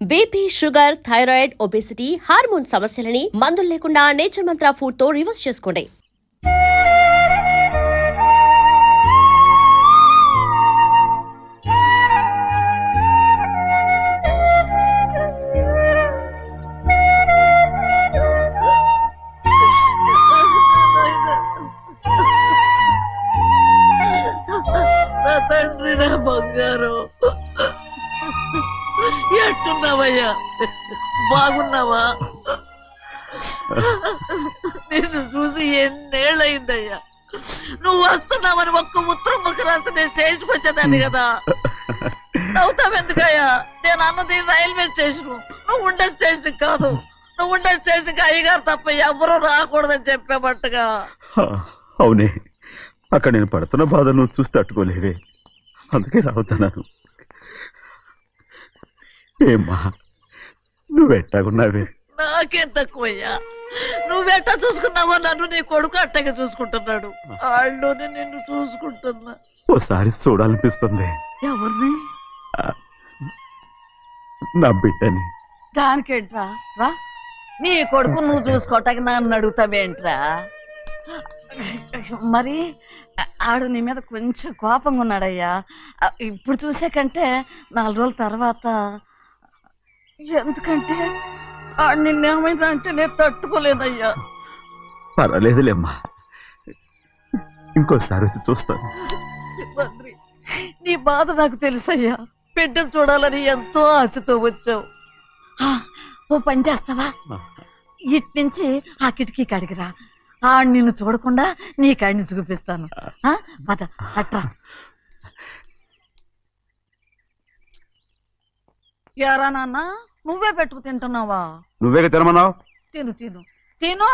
BP, sugar, thyroid, obesity, hormone సమస్యలని మందులు లేకుండా నేచర్ మంత్ర ఫుడ్ తో రివర్స్ చేసుకోండి. తండ్రి నా బంగారు ఎట్టున్నావయ్యా? బాగున్నావా? నిన్ను చూసి ఎన్నేళ్ళయిందయ్యా. నువ్వు వస్తున్నావని ఒక్క ఉత్తరం ముక్క రాస్తే నేను స్టేషన్కి వచ్చేదాన్ని కదా. నవ్వుతావెందుకయ్యా? నేను అన్నది రైల్వే స్టేషన్, నువ్వు ఉండే స్టేషన్ కాదు. నువ్వు ఉండే స్టేషన్కి అయ్యగారు తప్ప ఎవరూ రాకూడదని చెప్పేమట్టుగా. అవునే, అక్కడ నేను పడుతున్న బాధ నువ్వు చూసి తట్టుకోలేవే, అందుకే రావుతున్నాను. ఏమ్మా నువ్వెట్టాగున్నావే? నాకేం తక్కువయ్యా. నువ్వెట్టా చూసుకున్నావో నన్ను నీ కొడుకు అట్టగా చూసుకుంటున్నాడు. వాళ్ళలోనే నిన్ను చూసుకుంటున్నా. ఓసారి చూడాలనిపిస్తుంది. ఎవరిని? నా బిడ్డని. దానికేంట్రా? రా, నీ కొడుకు నువ్వు చూసుకోవటానికి నన్ను అడుగుతావేంట్రా? మరి ఆడు నీ మీద కొంచెం కోపంగా ఉన్నాడయ్యా. ఇప్పుడు చూసే కంటే 4 రోజుల తర్వాత. ఎందుకంటే ఆడు నిన్నేమైనా అంటే నేను తట్టుకోలేనయ్యా. పర్వాలేదులేమ్మా, ఇంకోసారి వచ్చి చూస్తాను. సింహాద్రి, నీ బాధ నాకు తెలుసయ్యా. బిడ్డను చూడాలని ఎంతో ఆశతో వచ్చావు. ఓ పని చేస్తావా? ఇటు నుంచి ఆ కిటికీ కడిగిరా. ఆడు నిన్ను చూడకుండా నీ కాడిని చూపిస్తాను. పద అట్రా. యారా నాన్న, నువ్వే పెట్టుకు తింటున్నావా? నువ్వే తినమన్నావు. తిను తిను తిను.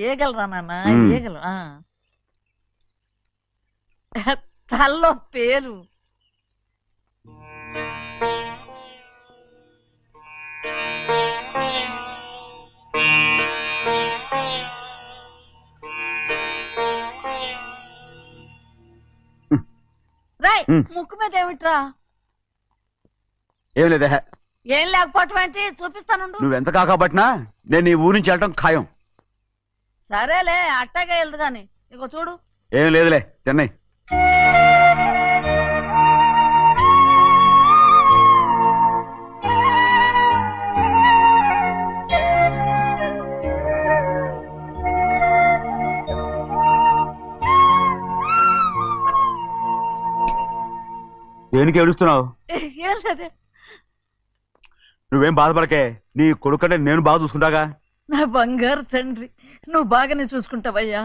ఏగలరా నాన్న, ఏగలు. తల్లో పేరు. రాయ్, ముక్కు మీద ఏమిట్రా? ఏం లేదే. ఏం లేకపోవటం ఏంటి? చూపిస్తాను. నువ్వెంత కాకపట్టినా నేను ఈ ఊరి నుంచి వెళ్ళటం ఖాయం. సరేలే, అట్టాగే వెళ్దు గాని. ఇగో చూడు. ఏం లేదులే, తిన్నాయి. దేనికి ఏడుస్తున్నావు? ఏం లేదే. నువ్వేం బాధపడకే, నీ కొడుకంటే నేను బాగా చూసుకుంటాగా. నా బంగారు తండ్రి, నువ్వు బాగానే చూసుకుంటావయ్యా.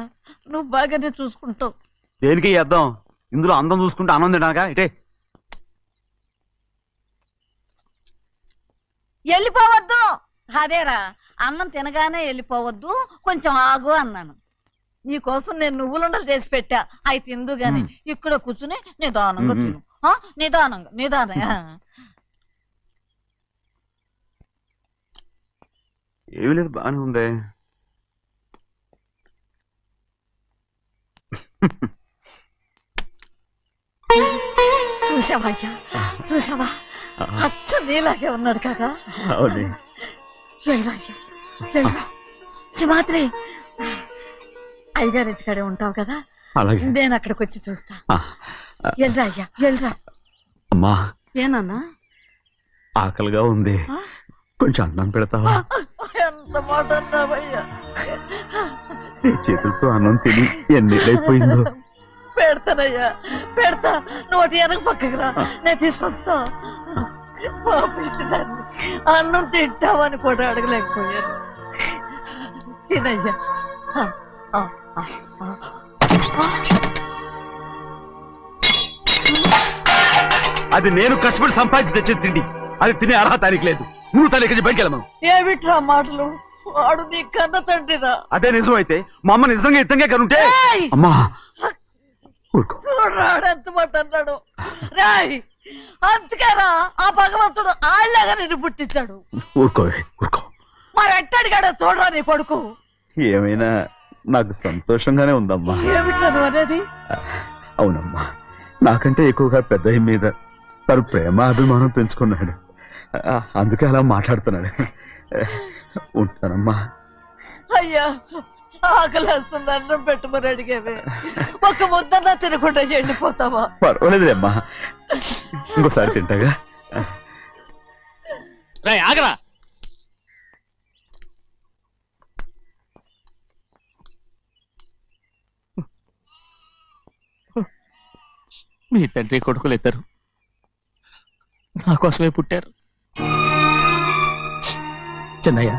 నువ్వు బాగానే చూసుకుంటావు. దేనికి అర్థం? ఇందులో అందం చూసుకుంటే ఆనందం తినాగా. ఇటే వెళ్ళిపోవద్దు. అదేరా, అన్నం తినగానే వెళ్ళిపోవద్దు, కొంచెం ఆగు అన్నాను. నీకోసం నేను నువ్వులుండలు చేసి పెట్టా. అవి తిందు గాని ఇక్కడ కూర్చుని నిదానంగా తిను. నిదానంగా నిదానంగా. ఏమీ లేదు, బాగానే ఉంది. చూసావా అయ్యా, చూసావా? అచ్చ నీలాగే ఉన్నాడు కదా. వెళ్ళరా అయ్యా, వెళ్ళరా. సింహాద్రి, అయ్యగారింటికాడే ఉంటావు కదా, నేను అక్కడికి వచ్చి చూస్తా. వెళ్ళరా అయ్యా, వెళ్ళరా. అమ్మా, ఏనన్నా? ఆకలిగా ఉంది, కొంచెం అన్నం పెడతావా? ఎంత మాట అన్నావయ్యా. నీ చేతులతో అన్నం తిని ఎన్నిళ్ళైపోయిందో. పెడతానయ్యా, పెడతా. నోటి వెనక పక్కకి రా, నేను తీసుకొస్తా. అన్నం తింటామని కూడా అడగలేకపోయాను. తినయ్యా. అది నేను కష్టపడి సంపాదించి తెచ్చిన తిండి, అది తినే అర్హత ఆయనకి లేదు. నువ్వు తన ఇక్కడి బయటికి వెళ్ళమను. ఏమిట్రా మాటలు? వాడు నీ కన్న తండ్రిరా. అదే నిజం అయితే మా అమ్మ నిజంగా ఇద్దంగా కనుంటే. అమ్మా చూడరాడు ఎంత మాట అన్నాడు. రాయ్, అందుకేరా ఆ భగవంతుడు ఆళ్ళగా నిన్ను పుట్టించాడు. ఊరుకో ఊరుకో. మరి ఎట్టడిగాడో చూడరా నీ కొడుకు. ఏమైనా నాకు సంతోషంగానే ఉందమ్మా. ఏమిట్రా నువ్వు అనేది? అవునమ్మా, నాకంటే ఎక్కువగా పెద్ద మీద తను ప్రేమ అభిమానం పెంచుకున్నాడు. అందుకే అలా మాట్లాడుతున్నాడు. ఉంటానమ్మా. అయ్యా ఆకలేస్తుంది, అన్నం పెట్టమని అడిగేవే, ఒక ముద్దన్నా తినకుండా వెళ్ళిపోతావా? పర్వాలేదులేమ్మా, ఇంకోసారి తింటాగా. ఆగరా. మీ తండ్రి కొడుకులు ఇద్దరు నా కోసమే పుట్టారు. చిన్నయ్య,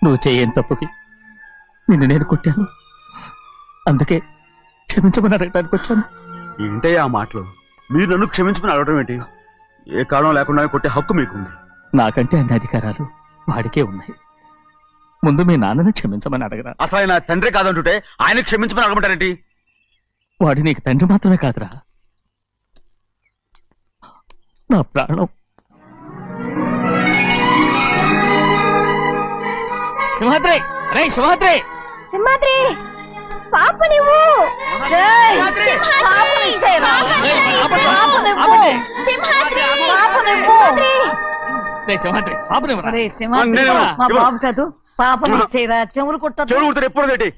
నువ్వు చేయని తప్పుకి నిన్ను నేను కొట్టాను. అందుకే క్షమించమని అడగడానికి వచ్చాను. ఏంటయ్యా ఆ మాటలు? మీరు నన్ను క్షమించమని అడగడం ఏంటి? ఏ కారణం లేకుండా కొట్టే హక్కు మీకుంది. నాకంటే అన్ని అధికారాలు వాడికే ఉన్నాయి. ముందు మీ నాన్నని క్షమించమని అడగరా. అసలు ఆయన తండ్రి కాదంటుంటే ఆయన క్షమించమని అడగమంటారేంటి? వాడి నీకు తండ్రి మాత్రమే కాదురా, నా ప్రాణం. సింహాద్రి, రే సింహాద్రి, సింహాద్రి పాప నువ్వు ఏయ్, సింహాద్రి! పాపని ఇచ్చేయరా? రేయ్, ఆపండి, పాపని ఇవ్వు. ఆపండి. సింహాద్రి పాపని ఇవ్వు. రే సింహాద్రి, పాపనివ్వరా. ఒరేయ్ సింహాద్రి, నేను మా ఇవ్వను. బాబు కాదు, పాపని ఇచ్చేయరా, చెవులు కుట్టదు. చెవులు కుడితే ఎప్పుడు ఏంటి?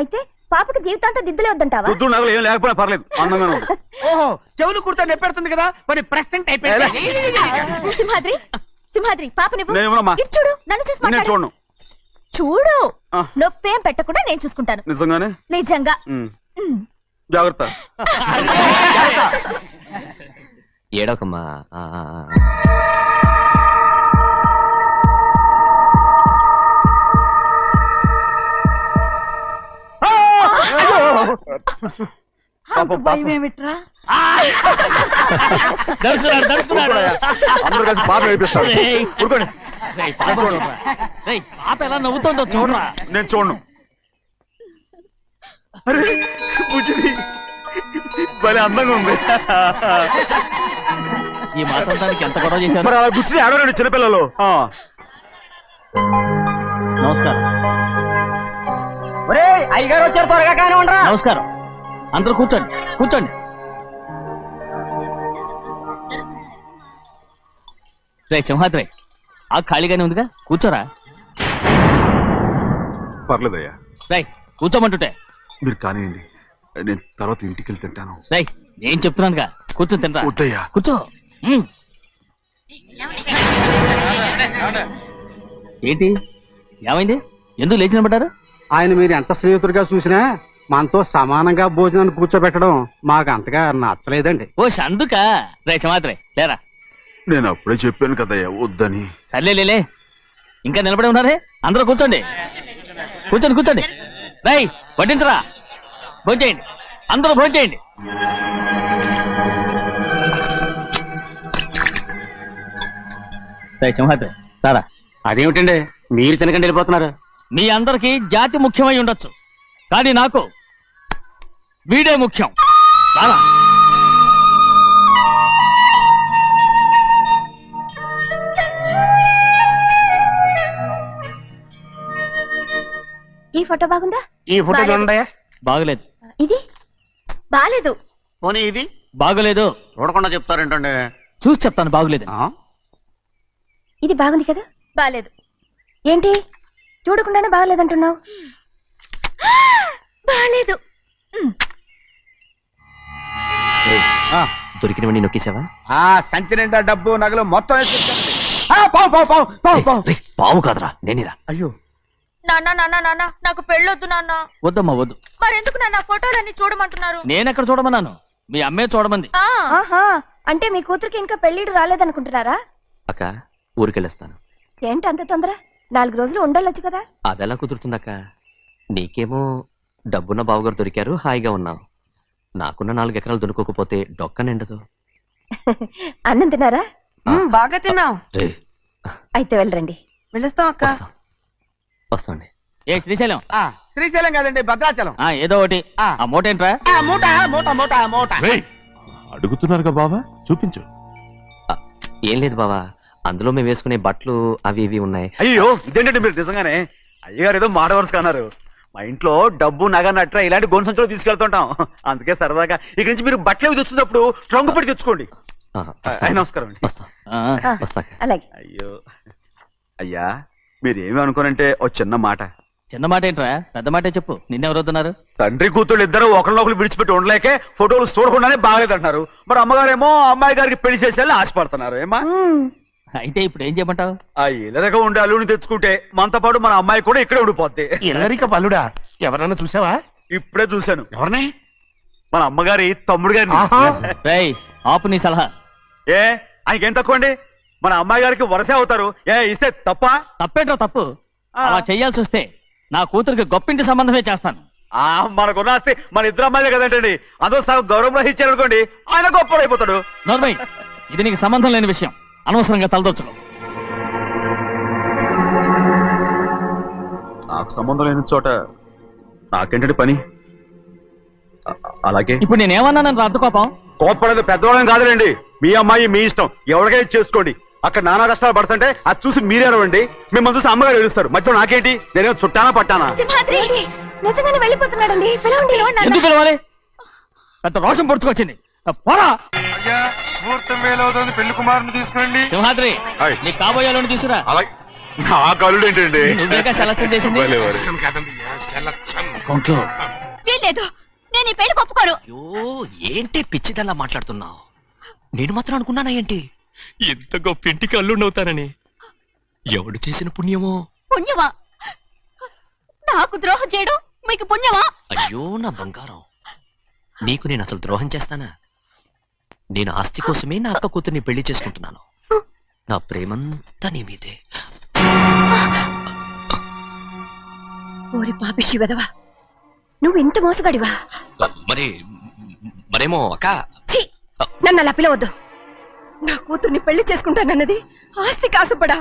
అయితే పాపకి జీవితాంతం దిద్దులే వద్దంటావా? వద్దు, నగలు ఏం లేకపోయినా పర్లేదు, అందంగా ఉంది. ఓహో, చెవులు కుర్తా నెప్పెడుతుంది కదా, మరి ప్రెసెంట్ అయిపోయింది. సింహాద్రి సింహాద్రి పాప నువ్వు నేను ఇవ్వనమ్మా. ఇటు చూడు, నన్ను చూసి నేను మాట్లాడు. చూడను. చూడు, ఆ. నొప్పేం పెట్టకుండా నేను చూసుకుంటాను. నిజంగానే? నిజంగా. ఉమ్. ఉమ్. జాగ్రత్త. ఏడోకమ్మా. అంత భయం ఏమిట్రా? దర్శకున్నాడు, దర్శకున్నాడు. అందరూ కలిసి పాప నడిపిస్తారు. రేయ్. ఊరుకోండి. రేయ్, పాప చూడరా. రేయ్, పాప ఎలా నవ్వుతుందో చూడరా. నేను చూడను. అరే బుజ్జిది భలే అందంగా ఉంది. ఈ మాత్రం దానికి ఎంత గొడవ చేశారు. మరి అలా బుచ్చిది ఆడవాడు చిన్నపిల్లలు. నమస్కారం. ఒరే, అయ్యగారు వచ్చారు, త్వరగా కానీ ఉండరా. నమస్కారం. అందరూ కూర్చోండి, కూర్చోండి. రే సింహాద్రి, ఆ ఖాళీగానే ఉందిగా, కూర్చోరా. పర్లేదయ్యా, రై కూర్చోమంటుంటే. మీరు కానివ్వండి, నేను తర్వాత ఇంటికి వెళ్ళి తింటాను. రై నేను చెప్తున్నానుగా, కూర్చొని తినరా. వద్దయ్యా. కూర్చో. ఏంటి ఏమైంది? ఎందుకు లేచి నిలబడ్డారు? ఆయన మీరు ఎంత స్నేహితుడిగా చూసినా మనతో సమానంగా భోజనాన్ని కూర్చోబెట్టడం మాకు అంతగా నచ్చలేదండి. ఓ అందుక. రే సింహాద్రి లేరా. నేను అప్పుడే చెప్పాను కదయ్యా వద్దని. సర్లే లేలే, ఇంకా నిలబడి ఉన్నారే. అందరూ కూర్చోండి, కూర్చోండి, కూర్చోండి. రై వడ్డించరా, భోంచేయండి, అందరూ భోంచేయండి. రై సింహాద్రి సారా. అదేమిటండి మీరు తినకండి వెళ్ళిపోతున్నారు? మీ అందరికీ జాతి ముఖ్యమై ఉండొచ్చు, కానీ నాకు వీడే ముఖ్యం. రారా. ఈ ఫోటో బాగుందా? ఈ ఫోటో చూడండి. బాగలేదు. ఇది బాలేదు. పోనీ ఇది బాగలేదు. చూడకుండా చెప్తారేంటండి? చూసి చెప్తాను బాగలేదు. ఇది బాగుంది కదా? బాలేదు. ఏంటి చూడకుండానే బాగలేదంటున్నావు? బాలేదు. దొరికినవన్నీ నొక్కేసావా? సంచి నిండా డబ్బు నగలు మొత్తం పావు కాదురా, నేనేరా. అయ్యో, నాన్న నాన్న నాన్న నాకు పెళ్ళొద్దు నాన్న. వద్దమ్మా వద్దు. మరెందుకు నాన్న ఫోటోలన్నీ చూడమంటున్నారు? నేనెక్కడ చూడమన్నాను, మీ అమ్మే చూడమంది. ఆహా, అంటే మీ కూతురికి ఇంకా పెళ్ళిడు రాలేదనుకుంటున్నారా? అక్క ఊరికెళ్ళొస్తాను. ఏంటి అంత తొందర? 4 రోజులు ఉండొచ్చు కదా. అదెలా కుదురుతుందక్క? నీకేమో డబ్బున్న బావగారు దొరికారు, హాయిగా ఉన్నావు. నాకున్న 4 ఎకరాలు దొరకకపోతే డొక్క నిండదు. అన్నం తిన్నారా? బాగా తిన్నావు. రే, అయితే వెళ్ళరండి. వెళ్ళొస్తాం అక్క. వస్తాండి. ఏ శ్రీశైలం, శ్రీశైలం కాదండి, భద్రాచలం. ఏదో ఒకటి. ఆ మూట ఏంట్రా? మూట మూట మూట మూట. అడుగుతున్నారుగా బావా, చూపించు. ఏం లేదు బావా, అందులో మేము వేసుకునే బట్టలు అవి ఇవి ఉన్నాయి. అయ్యో ఇదేంటంటే మీరు నిజంగానే అయ్యగారు ఏదో మాట వరుస అన్నారు. మా ఇంట్లో డబ్బు నగ నట్ర ఇలాంటి గోను సంచులు తీసుకెళ్తుంటాం. అందుకే సరదాగా ఇక్కడి నుంచి మీరు బట్టలు అవి తెచ్చుకున్నప్పుడు ట్రంక్ పెట్టి తెచ్చుకోండి. నమస్కారం అండి. అలాగే. అయ్యో అయ్యా, మీరు ఏమి అనుకోనంటే ఓ చిన్న మాట. చిన్న మాట ఏంట్రా, పెద్ద మాటే చెప్పు. నిన్నెవరు వద్దన్నారు? తండ్రి కూతుళ్ళు ఇద్దరు ఒకరినొకరు విడిచిపెట్టి ఉండలేకే ఫోటోలు చూడకుండానే బాగలేదంటున్నారు. మరి అమ్మగారేమో అమ్మాయి గారికి పెళ్లి చేసేయాలని ఆశపడుతున్నారు. ఏమా అయితే ఇప్పుడు ఏం చేయమంటావు? ఆ ఇల్లరగా ఉండే అల్లుని తెచ్చుకుంటే మనతో పాటు మన అమ్మాయి కూడా ఇక్కడే ఉండిపోద్ది. ఇల్లరిక పల్లుడా? ఎవరన్నా చూసావా? ఇప్పుడే చూశాను. ఎవరిని? మన అమ్మగారి తమ్ముడు గారిని. రేయ్ ఆపు నీ సలహా. ఏ ఆయనకేం తక్కువ అండి? మన అమ్మాయి గారికి వరసే అవుతారు. ఏ ఇస్తే తప్ప? తప్పేంట్రా తప్పు? అలా చెయ్యాల్సి వస్తే నా కూతురికి గొప్పింటి సంబంధమే చేస్తాను. మనకున్న ఆస్తి మన ఇద్దరు అమ్మాయిలే కదంటండి. అదో సగం గౌరవం ఇచ్చారనుకోండి, ఆయన గొప్ప అయిపోతాడు. నోర్మై, ఇది నీకు సంబంధం లేని విషయం. అనవసరంగా తలదొచ్చుకో. నాకు సంబంధం లేని చోట నాకేంటంటే పని. అలాగే ఇప్పుడు నేనేమన్నానని రద్దు కోపం? కోప్పడేది పెద్దవాళ్ళని కాదులేండి. మీ అమ్మాయి మీ ఇష్టం, ఎవరికైనా చేసుకోండి. అక్కడ నానా కష్టాలు పడుతుంటే అది చూసి మీరేనవండి. మిమ్మల్ని చూసి అమ్మగారు ఏడుస్తారు. మధ్యలో నాకేంటి? నేనేం చుట్టానా పట్టానా? సింహాద్రి నిజంగానే వెళ్ళిపోతున్నాడండి. పిలవండి. ఎందుకు పిలవాలి? పెద్ద రోషం పొడుచుకొచ్చింది. పోరా ముహూర్తం వేలవుతుంది, పెళ్లి కుమారుని తీసుకురండి. సింహాద్రి, నీ కాబోయేలోని తీసుకురా. నా కలుడు ఏంటండి? నువ్వేగా సెలక్షన్ చేసింది. కౌంట్లో వీల్లేదు, నేను ఈ పెళ్లి ఒప్పుకోను. అయ్యో ఏంటి పిచ్చిదల్లా మాట్లాడుతున్నావు? నేను మాత్రం అనుకున్నానా ఏంటి ఎంత గొప్ప ఇంటికి అల్లుండవుతానని? ఎవడు చేసిన పుణ్యమో? పుణ్యమా? నాకు ద్రోహం చేయడం మీకు పుణ్యమా? అయ్యో నా బంగారం, నీకు నేను అసలు ద్రోహం చేస్తానా? నేను ఆస్తి కోసమే నా అక్క కూతుర్ని పెళ్లి చేసుకుంటున్నాను. నా ప్రేమంతా నీ మీదే. ఓరి పాపిష్టి వెదవా, నువ్వు ఇంత మోసగాడివా? మరేమో అక్క. ఛీ, నన్ను అలా పిలవద్దు. నా కూతుర్ని పెళ్లి చేసుకుంటానన్నది ఆస్తి కాసుపడా.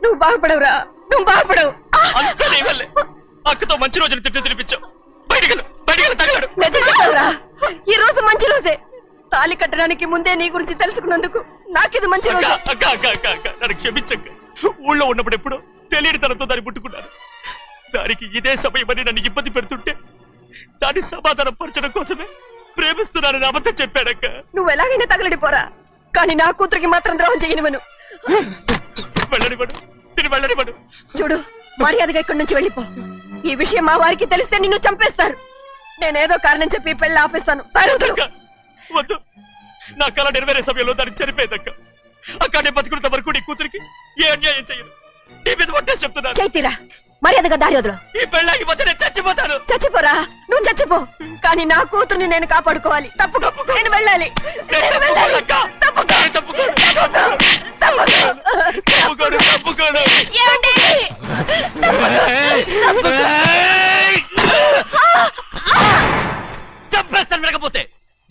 నువ్వు బాగుపడవురా, నువ్వు బాగుపడవు. అక్కతో మంచి రోజులు తిట్టు తినిపించావు. నిజం చెప్పవురా, ఈ రోజు మంచి రోజే. తాళి కట్టడానికి ముందే నీ గురించి తెలుసుకున్నందుకు నాకిది మంచి రోజు. నన్ను క్షమించక్క. ఊళ్ళో ఉన్నప్పుడు ఎప్పుడో తెలియని తనతో దాన్ని ముట్టుకున్నాను. దానికి ఇదే సమయమని నన్ను ఇబ్బంది పెడుతుంటే దాన్ని సమాధానం పరచడం కోసమే ప్రేమిస్తున్నానని అబద్ధం చెప్పాడక్క. నువ్వు ఎలాగైనా తగలడిపోరా, కానీ నా కూతురికి మాత్రం ద్రోహం చేయనివను. వెళ్ళనివ్వడు, నేను వెళ్ళనివ్వడు. చూడు, మర్యాదగా ఇక్కడి నుంచి వెళ్ళిపో. ఈ విషయం మా వారికి తెలిస్తే నిన్ను చంపేస్తారు. నేనేదో కారణం చెప్పి పెళ్లి ఆపేస్తాను. అక్క, వద్దు. నా కళ నెరవేరే సమయంలో దాన్ని చనిపోయేదక్క. అక్క నేను బతుకున్నంత వరకు నీ కూతురికి ఏ అన్యాయం చేయను. నీ మీద ఒట్టేసి చెప్తున్నాను. చైతీరా, మర్యాదగా దారి వదులు. ఈ పెళ్ళాకి పోతే నేను చచ్చిపోతాను. చచ్చిపోరా, నువ్వు చచ్చిపో, కానీ నా కూతుర్ని నేను కాపాడుకోవాలి. తప్పుకో, నేను వెళ్ళాలి. నేను వెళ్ళాలి. తప్పుకో. తప్పుకోను. ఏమండి? చంపేస్తాను. వినకపోతే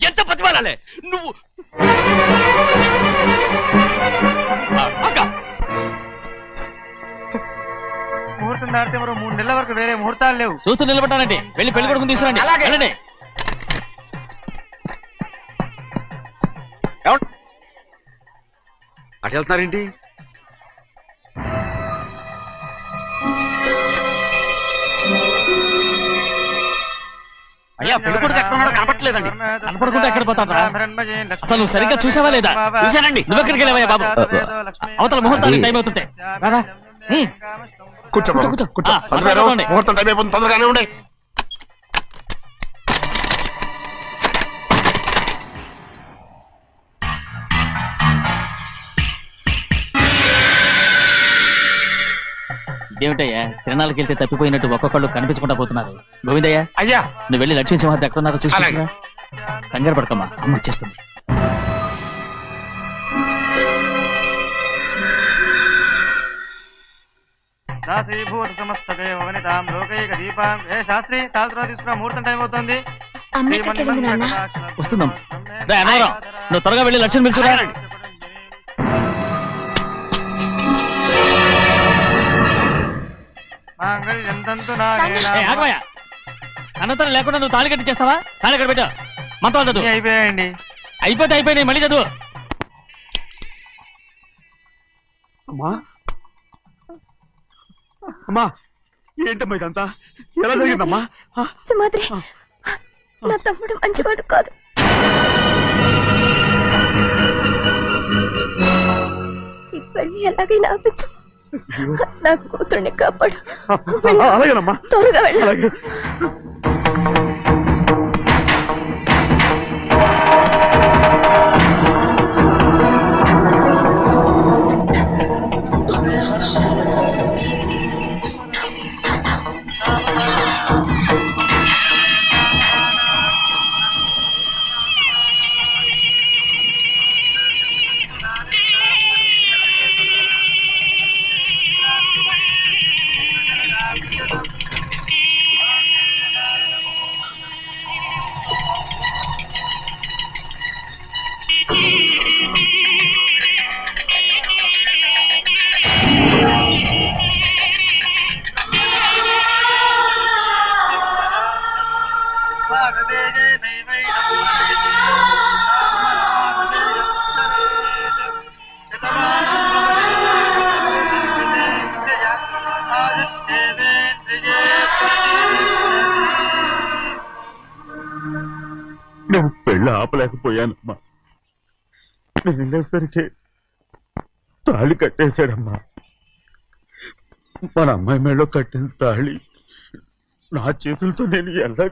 ఎంత బతిమాలాలే నువ్వు? ముహూర్తం దాటితే మరో 3 నెలల వరకు వేరే ముహూర్తాలు లేవు. చూస్తూ నిలబడ్డానండి. వెళ్ళి పెళ్లి కొడుకుని తీసుకురండి. వెళ్ళండి. అటు వెళ్తున్నారేంటి? అయ్యా పెళ్లి కొడుకు ఎక్కడ ఉన్నాడో కనపట్లేదండి. కనపడకుండా ఎక్కడ పోతాడ్రా? అసలు నువ్వు సరిగ్గా చూసావా లేదా? చూశానండి. నువ్వెక్కడికి వెళ్ళావయ్యా బాబు? అవతల ముహూర్తానికి టైం అవుతుంటే రారా. కూర్చో కూర్చో. కూర్చో. తొందరగా రండి. ముహూర్తం టైం అయిపోతుంది, తొందరగానే ఉండే. ఇదేమిటయ్యా, తిరణాలకి వెళ్తే తప్పిపోయినట్టు ఒక్కొక్కళ్ళు కనిపించకుండా పోతున్నారు. గోవిందయ్య, అయ్యా నువ్వు వెళ్ళి లక్ష్మీ సింహాద్రి ఎక్కడ ఉన్నారో చూసుకుంటున్నా. కంగారు పడకమ్మా, అమ్మ వచ్చేస్తుంది. దాసీభూత సమస్త దేవనితాం లోకైక దీపాం. ఏ శాస్త్రి, తాళతో తీసుకున్న ముహూర్తం టైం అవుతుంది. వస్తుందమ్మా. రా అన్నవరం, నువ్వు త్వరగా వెళ్ళి లక్ష్మణ్ పిలుచురా. అనంతరం లేకుండా నువ్వు తాళి కట్టి చేస్తావా? తాళి కట్టి పెట్టా. మంత్రాలు చదువు. అయిపోయాయండి. అయిపోయినాయి, మళ్ళీ చదువు. అమ్మా అమ్మా, ఏంటమ్మా ఇదంతా ఎలా జరిగిందమ్మా సుమాద్రి నా తమ్ముడు మంచివాడు కాదు. ఈ పెళ్లి ఎలాగైనా ఆపించు. నా కూతుర్ని కాపాడు. అలాగేనమ్మా త్వరగా వెళ్ళు. అలాగే నేను పెళ్ళి ఆపలేకపోయానమ్మా. నేను వెళ్ళేసరికి తాళి కట్టేశాడమ్మా. మన అమ్మాయి మేడలో కట్టిన తాళి నా చేతులతో నేను ఎలా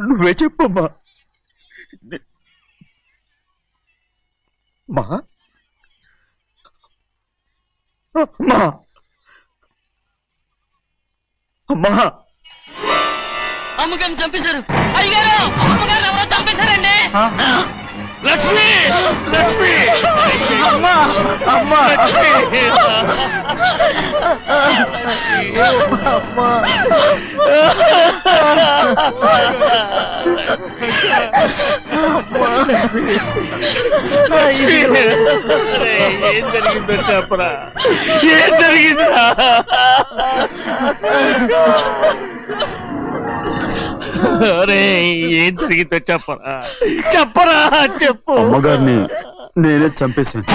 నువ్వే చెప్పమ్మా. మా అమ్మా అమ్మా అమ్మగారిని చంపేశారు. అయ్యారు అమ్మగారు ఎవరో చంపేశారండి. లక్ష్మి లక్ష్మి అమ్మా అమ్మా ఏం జరిగిందో చెప్పరా, ఏం జరిగిందా? ఏం జరిగిందో చెప్పరా, చెప్పరా, చెప్పు. అమ్మగారిని నేనే చంపేశాను.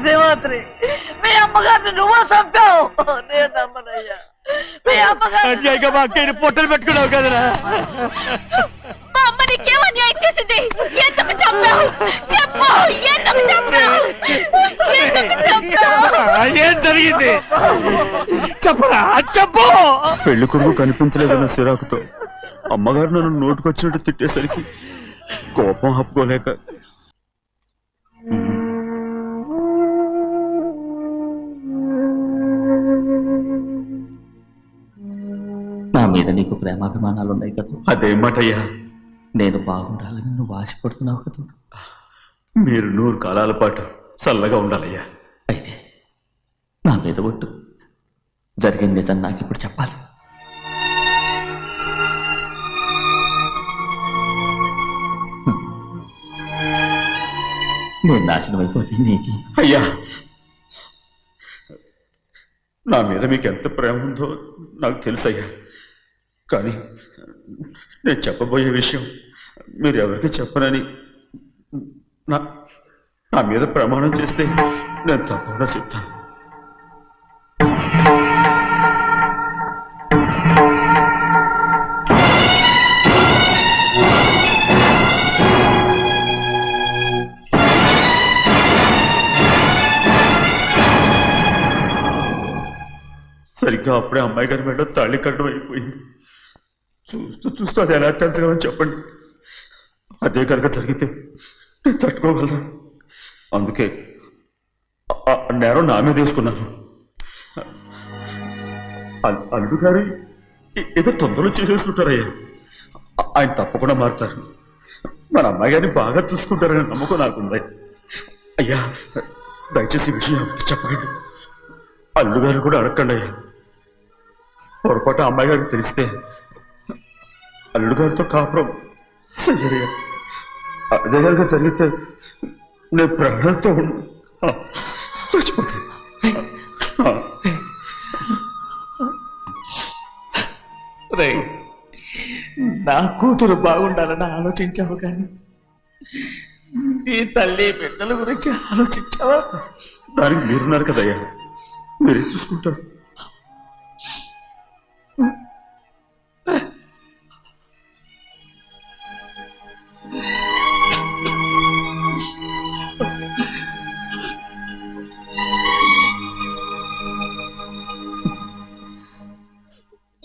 శ్రీమాత్రి, మీ అమ్మగారిని నువ్వు చంపావు. నేను నమ్మనయ్యా. మీ అమ్మగారు మా అక్కని పొట్టలు పెట్టుకున్నావు కదరా. మా అమ్మ నీకేం అన్యాయం చేసింది? ఎందుకు చంపావు? చెప్పు, ఎందుకు చంపావు? ఎందుకు చంపావు? ఏం జరిగింది చెప్పరా, చెప్పు. పెళ్లి కొడుకు కనిపించలేదన్న సిరాకుతో అమ్మగారు నన్ను నోటుకొచ్చినట్టు తిట్టేసరికి కోపం ఆపుకోలేక నా మీద నీకు ప్రేమాభిమానాలు ఉన్నాయి కదా. అదేమాటయ్యా, నేను బాగుండాలని నువ్వు ఆశపడుతున్నావు కదా. మీరు 100 కాలాల పాటు చల్లగా ఉండాలయ్యా. అయితే నా మీద ఒట్టు, జరిగిన నిజం నాకు ఇప్పుడు చెప్పాలి. నేను నాశనం అయిపోతే నీకు. అయ్యా, నా మీద మీకు ఎంత ప్రేమ ఉందో నాకు తెలుసయ్యా. కానీ నేను చెప్పబోయే విషయం మీరు ఎవరికి చెప్పనని నా మీద ప్రమాణం చేస్తే నేను తప్పకుండా చెప్తాను. సరిగ్గా అప్పుడే అమ్మాయి గారి మెడలో తాళి కట్టడం అయిపోయింది. చూస్తూ చూస్తూ అది ఎలా తెంచగలని చెప్పండి. అదే కనుక జరిగితే నేను తట్టుకోగలను. అందుకే నేరం నా మీద తీసుకున్నాను. అల్లుడు గారు ఏదో తొందరలో చేసేసుకుంటారయ్యా. ఆయన తప్పకుండా మారుతారు. మన అమ్మాయి గారిని బాగా చూసుకుంటారని నమ్మకం నాకుంది. అయ్యా, దయచేసి ఈ విషయం చెప్పండి. అల్లుడు గారు కూడా అడగండి అయ్యా. పొరపాటు అమ్మాయి గారికి తెలిస్తే అల్లుడు గారితో కాపురం సరియా. అదే కనుక జరిగితే నేను ప్రాణాలతో చచ్చిపోతాను. నా కూతురు బాగుండాలని ఆలోచించావు కానీ నీ తల్లి బిడ్డల గురించి ఆలోచించావా? దానికి మీరున్నారు కదయ్యా, మీరే చూసుకుంటారు.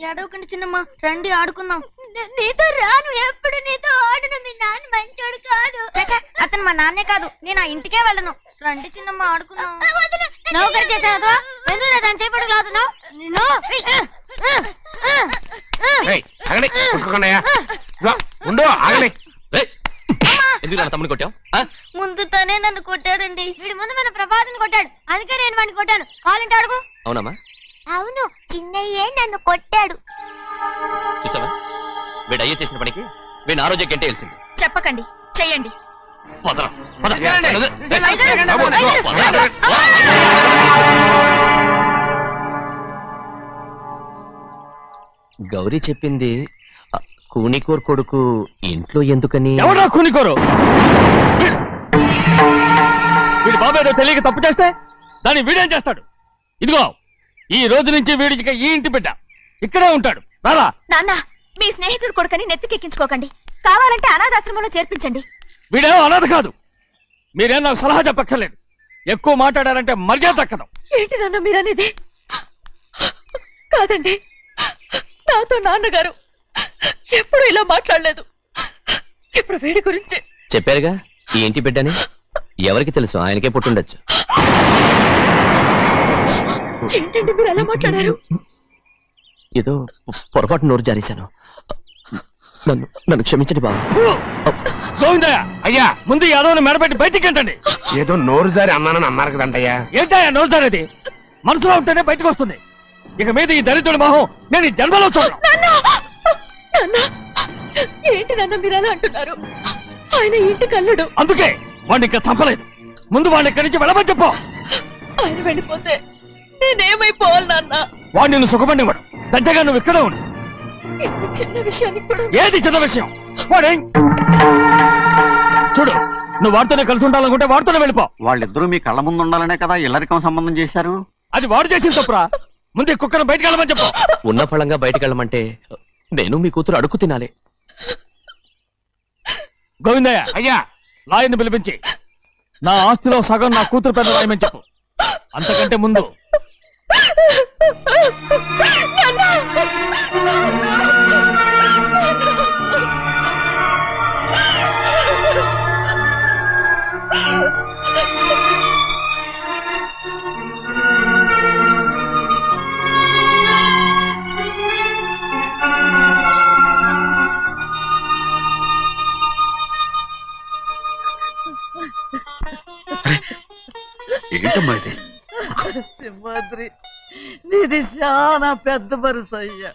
ఏడవకండి చిన్నమ్మ, రండి ఆడుకుందాం. నీతో రాను, ఎప్పుడు నీతో ఆడను. మీ నాన్న మంచోడు కాదు. అతను మా నాన్నే కాదు, నేను ఆ ఇంటికే వెళ్ళను. రండి చిన్నమ్మ ఆడుకుందాం. నౌకరు చేసావు ఎందుకు దాని చేపడు కాదున్నావు? ఎందుకు తమ్ముని కొట్టావు? ముందు తనే నన్ను కొట్టాడండి. వీడి ముందు మన ప్రభాతం కొట్టాడు, అందుకే నేను వాడిని కొట్టాను. కావాలంటే అడుగు. అవునమ్మా, అవును, చిన్నయ్యే నన్ను కొట్టాడు. చూసావా, వీడు అయ్యే చేసిన పనికి వీడిని ఆరోగ్యం కంటే తెలిసింది. చెప్పకండి, చెయ్యండి. గౌరీ చెప్పింది కూనికోర్ కొడుకు ఇంట్లో ఎందుకని? ఎవరా కూనికోరు? వీడి బాబు ఏదో తెలియక తప్పు చేస్తే దాన్ని వీడేం చేస్తాడు? ఇదిగో, ఈ రోజు నుంచి వీడికి ఈ ఇంటి బిడ్డ ఇక్కడే ఉంటాడు. రారా. నాన్న, మీ స్నేహితుడు కొడుకని నెత్తికెక్కించుకోకండి. కావాలంటే అనాథాశ్రమంలో చేర్పించండి. వీడేమో అనాథ కాదు. మీరేం నాకు సలహా చెప్పక్కర్లేదు. ఎక్కువ మాట్లాడారంటే మర్యాద తక్కదు. ఏంటి నాన్న మీరనేది? కాదండి, నాతో నాన్నగారు ఎప్పుడు ఇలా మాట్లాడలేదు. ఇప్పుడు వీడి గురించి చెప్పారుగా ఈ ఇంటి బిడ్డని. ఎవరికి తెలుసు, ఆయనకే పుట్టుండొచ్చు. ఏంటండి మీరు ఎలా మాట్లాడారు? ఏదో పొరపాటు నోరు జారేశాను. నన్ను క్షమించండి బాబు. గోవిందయ్య, అయ్యా ముందు యాదవ్ని మెడబెట్టి బయటికి ఏంటండి? ఏదో నోరు జారి అన్నానని అన్నారు కదంటయ్యా. ఏంటయ్యా నోరు జారేది? మనసులో ఉంటేనే బయటకు వస్తుంది. ఇక మీద ఈ దరిద్రుడి మొహం నేను ఈ జన్మలో చూడను. ఏంటి నాన్న మీరు ఎలా అంటున్నారు? ఆయన ఇంటి కల్లుడు. అందుకే వాడిని ఇంకా చంపలేదు. ముందు వాడిని ఇక్కడి నుంచి వెళ్ళమని చెప్పు. ఆయన వెళ్ళిపోతే నేనేమైపోవాలి నాన్న? వాడు నిన్ను సుఖపడివాడు. పెద్దగా నువ్వు ఇక్కడే ఉండు. ఇంత చిన్న విషయానికి కూడా ఏది చిన్న విషయం? వాడేం చూడు, నువ్వు వాడితోనే కలిసి ఉండాలనుకుంటే వాడితోనే వెళ్ళిపో. వాళ్ళిద్దరూ మీ కళ్ళ ముందు ఉండాలనే కదా ఇల్లరికం సంబంధం చేశారు. అది వాడు చేసిన తప్పురా. ముందు ఈ కుక్కను బయటకు వెళ్ళమని చెప్పు. ఉన్న ఫలంగా బయటకు వెళ్ళమంటే నేను మీ కూతురు అడుగు తినాలి. గోవిందయ్య, అయ్యా లాయర్ని పిలిపించి నా ఆస్తిలో సగం నా కూతురు పెద్ద రాయమని చెప్పు. అంతకంటే ముందు ఏంటమ్మా ఇది? సింహాద్రి, నీది చాలా పెద్ద మనసు అయ్యా.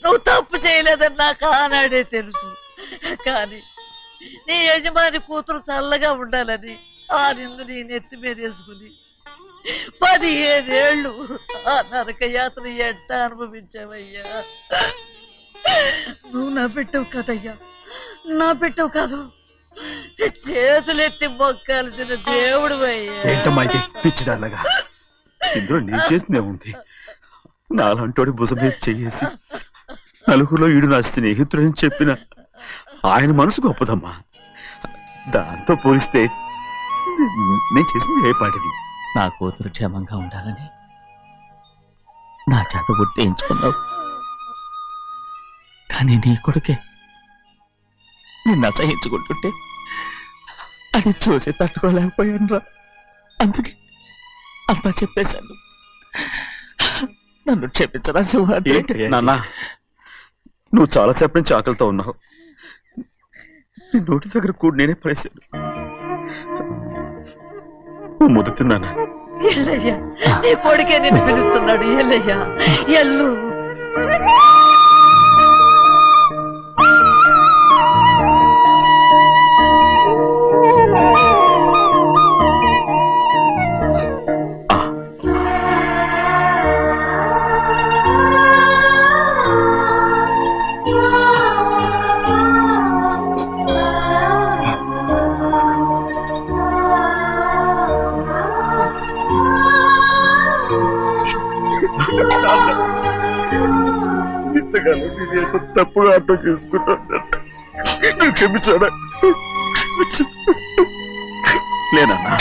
నువ్వు తప్పు చేయలేదని నాకు ఆనాడే తెలుసు. కానీ నీ యజమాని కూతురు చల్లగా ఉండాలని ఆ నిందు నీ నెత్తి మీద వేసుకుని 15 ఏళ్ళు ఆ నరక యాత్ర ఎట్ట అనుభవించావయ్యా. నువ్వు నా పెట్టవు కదయ్యా, నా పెట్టవు కాదు, చేతులెత్తి మొక్కాల్సిన దేవుడు అయ్యా. ఏంటమ్మా ఇది పిచ్చిదాన్నగా? ఇందులో నేను చేసినే ఉంది. నాలంటోడి భుజం మీద చెయ్యేసి నలుగురిలో ఈడు నా స్నేహితుడని చెప్పిన ఆయన మనసు గొప్పదమ్మా. దాంతో పోలిస్తే నేను చేసింది ఏ పాటిది? నా కూతురు క్షేమంగా ఉండాలని నా చేత గుర్తించుకున్నావు. కానీ నీ కొడుకే నిన్ను అసహించుకుంటుంటే అది చూసి తట్టుకోలేకపోయాను రా. అందుకే అంతా చెప్పేశాను. నన్ను క్షమించరా సింహాద్రి. నాన్న, నువ్వు చాలాసేపు నుంచి ఆకలితో ఉన్నావు. నీ నోటి దగ్గర కూడా నేనే పడేశాను. ముద్దు తిన్నానా? ఎల్లయ్యా, నీ కొడుకే నిన్ను పిలుస్తున్నాడు. ఎల్లయ్యా, ఎల్లు. ఇంతకాలం నేను ఎంత తప్పుగా అర్థం చేసుకుంటాను. నువ్వు క్షమించాడా? లేనన్నా